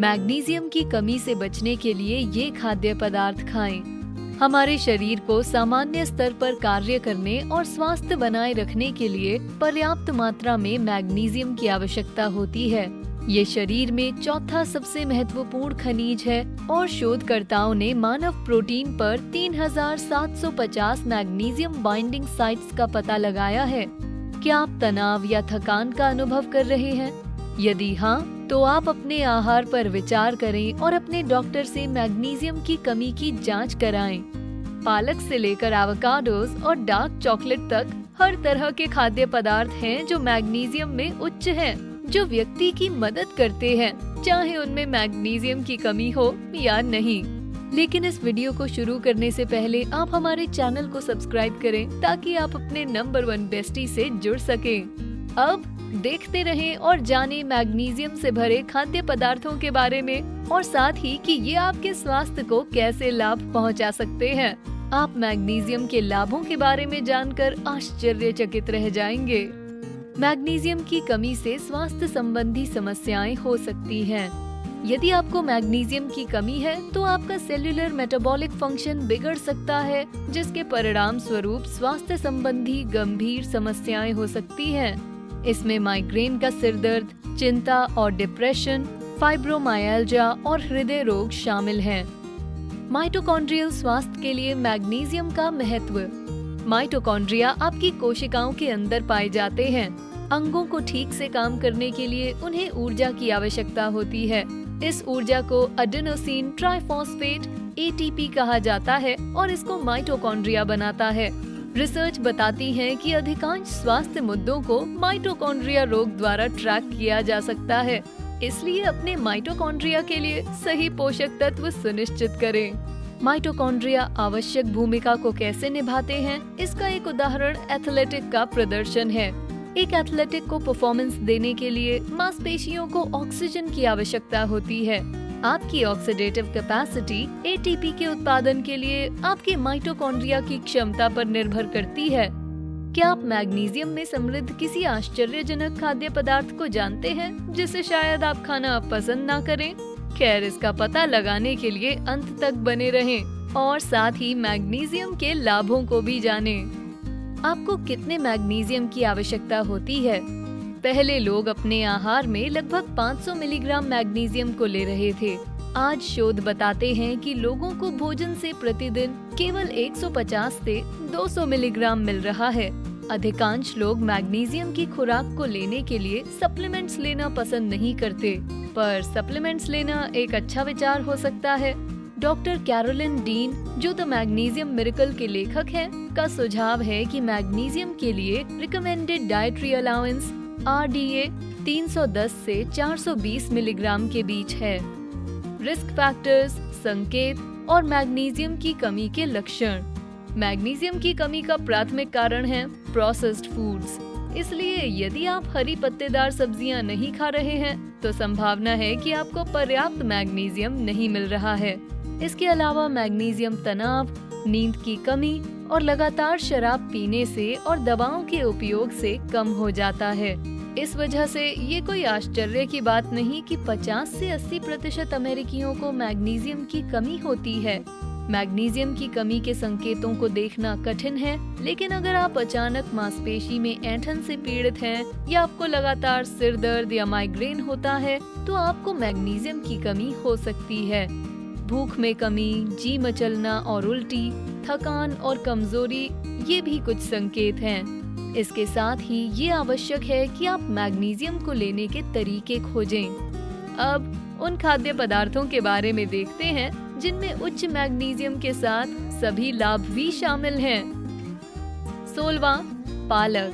Magnesium की कमी से बचने के लिए ये खाद्य पदार्थ खाएं। हमारे शरीर को सामान्य स्तर पर कार्य करने और स्वास्थ्य बनाए रखने के लिए पर्याप्त मात्रा में मैग्नीशियम की आवश्यकता होती है। ये शरीर में चौथा सबसे महत्वपूर्ण खनिज है और शोधकर्ताओं ने मानव प्रोटीन पर 3750 मैग्नीशियम बाइंडिंग साइट्स का पता लगाया है। क्या आप तनाव या थकान का अनुभव कर रहे हैं? यदि हाँ, तो आप अपने आहार पर विचार करें और अपने डॉक्टर से मैग्नीशियम की कमी की जांच कराएं। पालक से लेकर एवोकाडोस और डार्क चॉकलेट तक हर तरह के खाद्य पदार्थ हैं जो मैग्नीशियम में उच्च हैं, जो व्यक्ति की मदद करते हैं, चाहे उनमें मैग्नीशियम की कमी हो या नहीं। लेकिन इस वीडियो को शुरू करने से पहले आप हमारे चैनल को सब्सक्राइब करें ताकि आप अपने नंबर 1 बेस्टी से जुड़ सकें। अब देखते रहें और जानें मैग्नीशियम से भरे खाद्य पदार्थों के बारे में और साथ ही कि ये आपके स्वास्थ्य को कैसे लाभ पहुंचा सकते हैं। आप मैग्नीशियम के लाभों के बारे में जानकर आश्चर्यचकित रह जाएंगे। मैग्नीशियम की कमी से स्वास्थ्य संबंधी समस्याएं हो सकती हैं। यदि आपको मैग्नीशियम की कमी है तो आपका सेल्यूलर मेटाबॉलिक फंक्शन बिगड़ सकता है, जिसके परिणाम स्वरूप स्वास्थ्य संबंधी गंभीर समस्याएं हो सकती हैं। इसमें माइग्रेन का सिरदर्द, चिंता और डिप्रेशन, फाइब्रोमाइल्जिया और हृदय रोग शामिल हैं। माइटोकॉन्ड्रियल स्वास्थ्य के लिए मैग्नीशियम का महत्व। माइटोकॉन्ड्रिया आपकी कोशिकाओं के अंदर पाए जाते हैं। अंगों को ठीक से काम करने के लिए उन्हें ऊर्जा की आवश्यकता होती है। इस ऊर्जा को एडेनोसिन ट्राइफॉस्फेट ATP कहा जाता है और इसको माइटोकॉन्ड्रिया बनाता है। रिसर्च बताती है कि अधिकांश स्वास्थ्य मुद्दों को माइटोकॉन्ड्रिया रोग द्वारा ट्रैक किया जा सकता है। इसलिए अपने माइटोकॉन्ड्रिया के लिए सही पोषक तत्व सुनिश्चित करें। माइटोकॉन्ड्रिया आवश्यक भूमिका को कैसे निभाते हैं, इसका एक उदाहरण एथलेटिक का प्रदर्शन है। एक एथलेटिक को परफॉर्मेंस देने के लिए मांसपेशियों को ऑक्सीजन की आवश्यकता होती है। आपकी ऑक्सीडेटिव कैपेसिटी ATP के उत्पादन के लिए आपके माइटोकॉन्ड्रिया की क्षमता पर निर्भर करती है। क्या आप मैग्नीशियम में समृद्ध किसी आश्चर्यजनक खाद्य पदार्थ को जानते हैं जिसे शायद आप खाना पसंद ना करें? खैर, इसका पता लगाने के लिए अंत तक बने रहें और साथ ही मैग्नीशियम के लाभों को भी जानें। आपको कितने मैग्नीशियम की आवश्यकता होती है? पहले लोग अपने आहार में लगभग 500 मिलीग्राम मैग्नीशियम को ले रहे थे। आज शोध बताते हैं कि लोगों को भोजन से प्रतिदिन केवल 150 से 200 मिलीग्राम मिल रहा है। अधिकांश लोग मैग्नीशियम की खुराक को लेने के लिए सप्लीमेंट्स लेना पसंद नहीं करते, पर सप्लीमेंट्स लेना एक अच्छा विचार हो सकता है। डॉक्टर कैरोलिन डीन, जो द मैग्नीशियम मिरेकल के लेखक हैं, का सुझाव है कि मैग्नीशियम के लिए रिकमेंडेड डाइटरी अलाउंस RDA 310 से 420 मिलीग्राम के बीच है। रिस्क फैक्टर्स, संकेत और मैग्नीशियम की कमी के लक्षण। मैग्नीशियम की कमी का प्राथमिक कारण है प्रोसेस्ड फूड्स। इसलिए यदि आप हरी पत्तेदार सब्जियां नहीं खा रहे हैं तो संभावना है कि आपको पर्याप्त मैग्नीशियम नहीं मिल रहा है। इसके अलावा मैग्नीशियम तनाव, नींद की कमी और लगातार शराब पीने से और दवाओं के उपयोग से कम हो जाता है। इस वजह से ये कोई आश्चर्य की बात नहीं कि 50 से 80% अमेरिकियों को मैग्नीशियम की कमी होती है। मैग्नीशियम की कमी के संकेतों को देखना कठिन है, लेकिन अगर आप अचानक मांसपेशी में ऐंठन से पीड़ित हैं या आपको लगातार सिर दर्द या माइग्रेन होता है तो आपको मैग्नीशियम की कमी हो सकती है। भूख में कमी, जी मचलना और उल्टी, थकान और कमजोरी, ये भी कुछ संकेत हैं। इसके साथ ही ये आवश्यक है कि आप मैग्नीशियम को लेने के तरीके खोजें। अब उन खाद्य पदार्थों के बारे में देखते हैं जिनमें उच्च मैग्नीशियम के साथ सभी लाभ भी शामिल हैं। 16वां, पालक।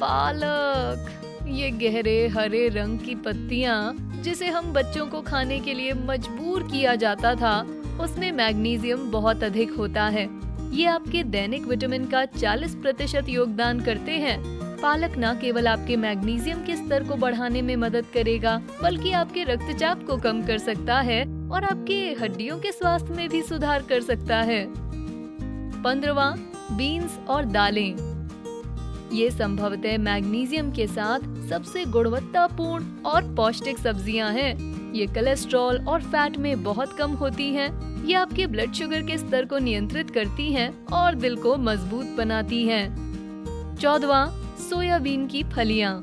पालक, ये गहरे हरे रंग की पत्तियां जिसे हम बच्चों को खाने के लिए मजबूर किया जाता था, उसमें मैग्नीशियम बहुत अधिक होता है। ये आपके दैनिक विटामिन का 40% योगदान करते हैं। पालक न केवल आपके मैग्नीशियम के स्तर को बढ़ाने में मदद करेगा, बल्कि आपके रक्तचाप को कम कर सकता है और आपके हड्डियों के स्वास्थ्य में भी सुधार कर सकता है। 15वां, बीन्स और दालें। ये संभवतः मैग्नीशियम के साथ सबसे गुणवत्तापूर्ण और पौष्टिक सब्जियां हैं। ये कोलेस्ट्रॉल और फैट में बहुत कम होती हैं। ये आपके ब्लड शुगर के स्तर को नियंत्रित करती हैं और दिल को मजबूत बनाती हैं। 14वां, सोयाबीन की फलियां।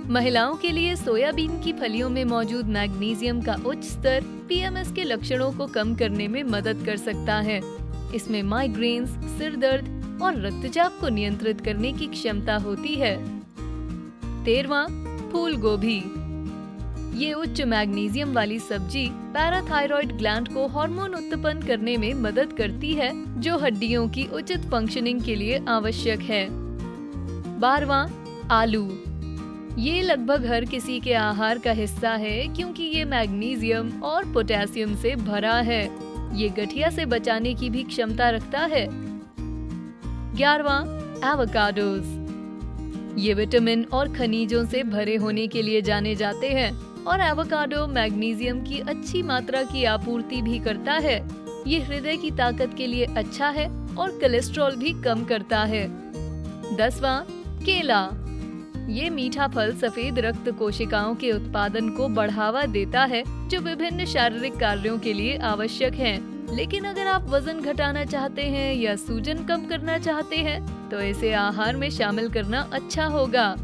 महिलाओं के लिए सोयाबीन की फलियों में मौजूद मैग्नीशियम का उच्च स्तर पीएमएस के लक्षणों को कम करने में मदद कर सकता है। इसमें माइग्रेन्स, सिर दर्द और रक्तचाप को नियंत्रित करने की क्षमता होती है। 13वां, फूल गोभी। ये उच्च मैग्नीशियम वाली सब्जी पैराथायरॉइड ग्लैंड को हार्मोन उत्पन्न करने में मदद करती है, जो हड्डियों की उचित फंक्शनिंग के लिए आवश्यक है। 12वां, आलू। ये लगभग हर किसी के आहार का हिस्सा है क्योंकि ये मैग्नीशियम और पोटेशियम से भरा है। ये गठिया से बचाने की भी क्षमता रखता है। 11वां, एवोकाडोस। ये विटामिन और खनिजों से भरे होने के लिए जाने जाते हैं और एवोकाडो मैग्नीशियम की अच्छी मात्रा की आपूर्ति भी करता है। ये हृदय की ताकत के लिए अच्छा है और कोलेस्ट्रॉल भी कम करता है। 10वां, केला। ये मीठा फल सफेद रक्त कोशिकाओं के उत्पादन को बढ़ावा देता है, जो विभिन्न शारीरिक कार्यों के लिए आवश्यक हैं। लेकिन अगर आप वजन घटाना चाहते हैं या सूजन कम करना चाहते हैं, तो इसे आहार में शामिल करना अच्छा होगा।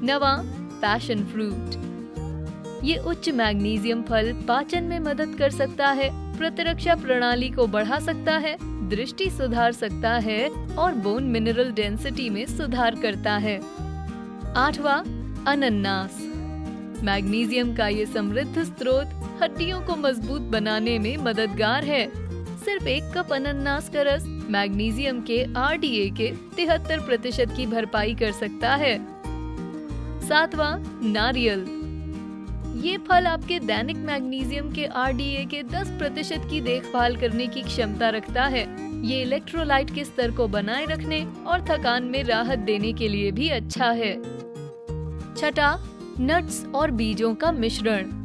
9वां, पैशन फ्रूट। ये उच्च मैग्नीशियम फल पाचन में मदद कर सकता है, प्रतिरक्षा प्रणाली को बढ़ा सकता है, दृष्टि सुधार सकता है और बोन मिनरल डेंसिटी में सुधार करता है। 8वां, अनन्नास। मैग्नीशियम का ये समृद्ध स्रोत हड्डियों को मजबूत बनाने में मददगार है। सिर्फ 1 कप अनन्नास का रस मैग्नीशियम के RDA के 73% की भरपाई कर सकता है। 7वां, नारियल। ये फल आपके दैनिक मैग्नीशियम के RDA के 10% की देखभाल करने की क्षमता रखता है। ये इलेक्ट्रोलाइट के स्तर को बनाए रखने और थकान में राहत देने के लिए भी अच्छा है। 6वां, नट्स और बीजों का मिश्रण।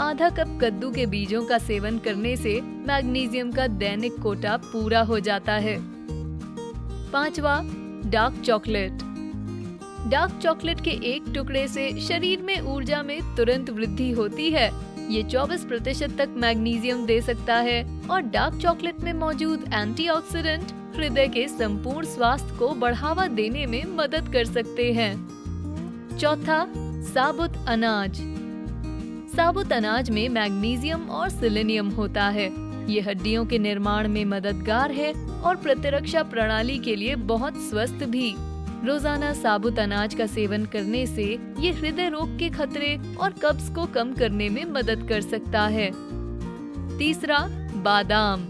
आधा कप कद्दू के बीजों का सेवन करने से मैग्नीशियम का दैनिक कोटा पूरा हो जाता है। 5वां, डार्क चॉकलेट। डार्क चॉकलेट के एक टुकड़े से शरीर में ऊर्जा में तुरंत वृद्धि होती है। ये 24% तक मैग्नीशियम दे सकता है और डार्क चॉकलेट में मौजूद एंटीऑक्सीडेंट हृदय के संपूर्ण स्वास्थ्य को बढ़ावा देने में मदद कर सकते हैं। 4था, साबुत अनाज। साबुत अनाज में मैग्नीशियम और सेलेनियम होता है। ये हड्डियों के निर्माण में मददगार है और प्रतिरक्षा प्रणाली के लिए बहुत स्वस्थ भी। रोजाना साबुत अनाज का सेवन करने से ये हृदय रोग के खतरे और कब्ज को कम करने में मदद कर सकता है। तीसरा, बादाम।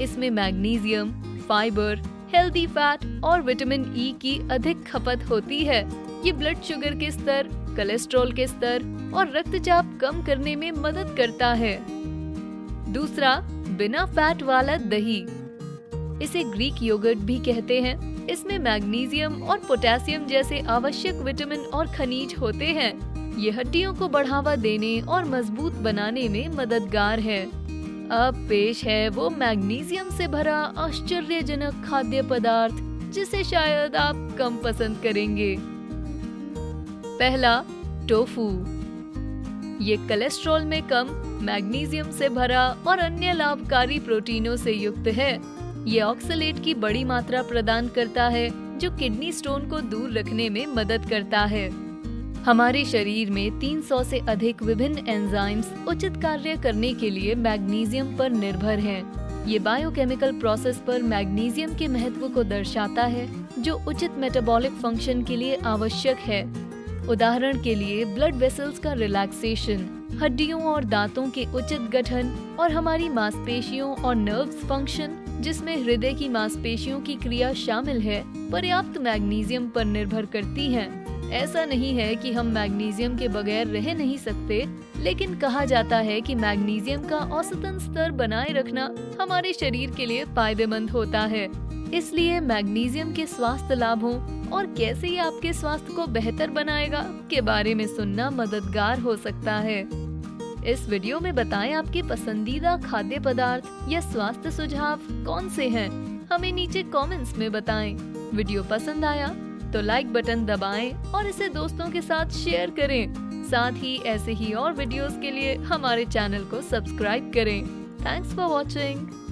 इसमें मैग्नीशियम, फाइबर, हेल्दी फैट और विटामिन ई की अधिक खपत होती है। ये ब्लड शुगर के स्तर, कोलेस्ट्रॉल के स्तर और रक्तचाप कम करने में मदद करता है। दूसरा, बिना फैट वाला दही। इसे ग्रीक योगर्ट भी कहते हैं। इसमें मैग्नीशियम और पोटेशियम जैसे आवश्यक विटामिन और खनिज होते हैं। ये हड्डियों को बढ़ावा देने और मजबूत बनाने में मददगार है। अब पेश है वो मैग्नीशियम से भरा आश्चर्यजनक खाद्य पदार्थ जिसे शायद आप कम पसंद करेंगे। पहला, टोफू। ये कोलेस्ट्रॉल में कम, मैग्नीशियम से भरा और अन्य लाभकारी प्रोटीनों से युक्त है। ये ऑक्सलेट की बड़ी मात्रा प्रदान करता है, जो किडनी स्टोन को दूर रखने में मदद करता है। हमारे शरीर में 300 से अधिक विभिन्न एंजाइम्स उचित कार्य करने के लिए मैग्नीशियम पर निर्भर हैं। ये बायोकेमिकल प्रोसेस पर मैग्नीशियम के महत्व को दर्शाता है, जो उचित मेटाबॉलिक फंक्शन के लिए आवश्यक है। उदाहरण के लिए ब्लड वेसल्स का रिलैक्सेशन, हड्डियों और दांतों के उचित गठन और हमारी मांसपेशियों और नर्व्स फंक्शन, जिसमें हृदय की मांसपेशियों की क्रिया शामिल है, पर्याप्त मैग्नीशियम पर निर्भर करती हैं। ऐसा नहीं है कि हम मैग्नीशियम के बगैर रह नहीं सकते, लेकिन कहा जाता है कि मैग्नीशियम का औसतन स्तर बनाए रखना हमारे शरीर के लिए फायदेमंद होता है। इसलिए मैग्नीशियम के स्वास्थ्य लाभों और कैसे ये आपके स्वास्थ्य को बेहतर बनाएगा के बारे में सुनना मददगार हो सकता है। इस वीडियो में बताएं आपके पसंदीदा खाद्य पदार्थ या स्वास्थ्य सुझाव कौन से हैं? हमें नीचे कमेंट्स में बताएं। वीडियो पसंद आया तो लाइक बटन दबाएं और इसे दोस्तों के साथ शेयर करें। साथ ही ऐसे ही और वीडियोस के लिए हमारे चैनल को सब्सक्राइब करें। Thanks for watching.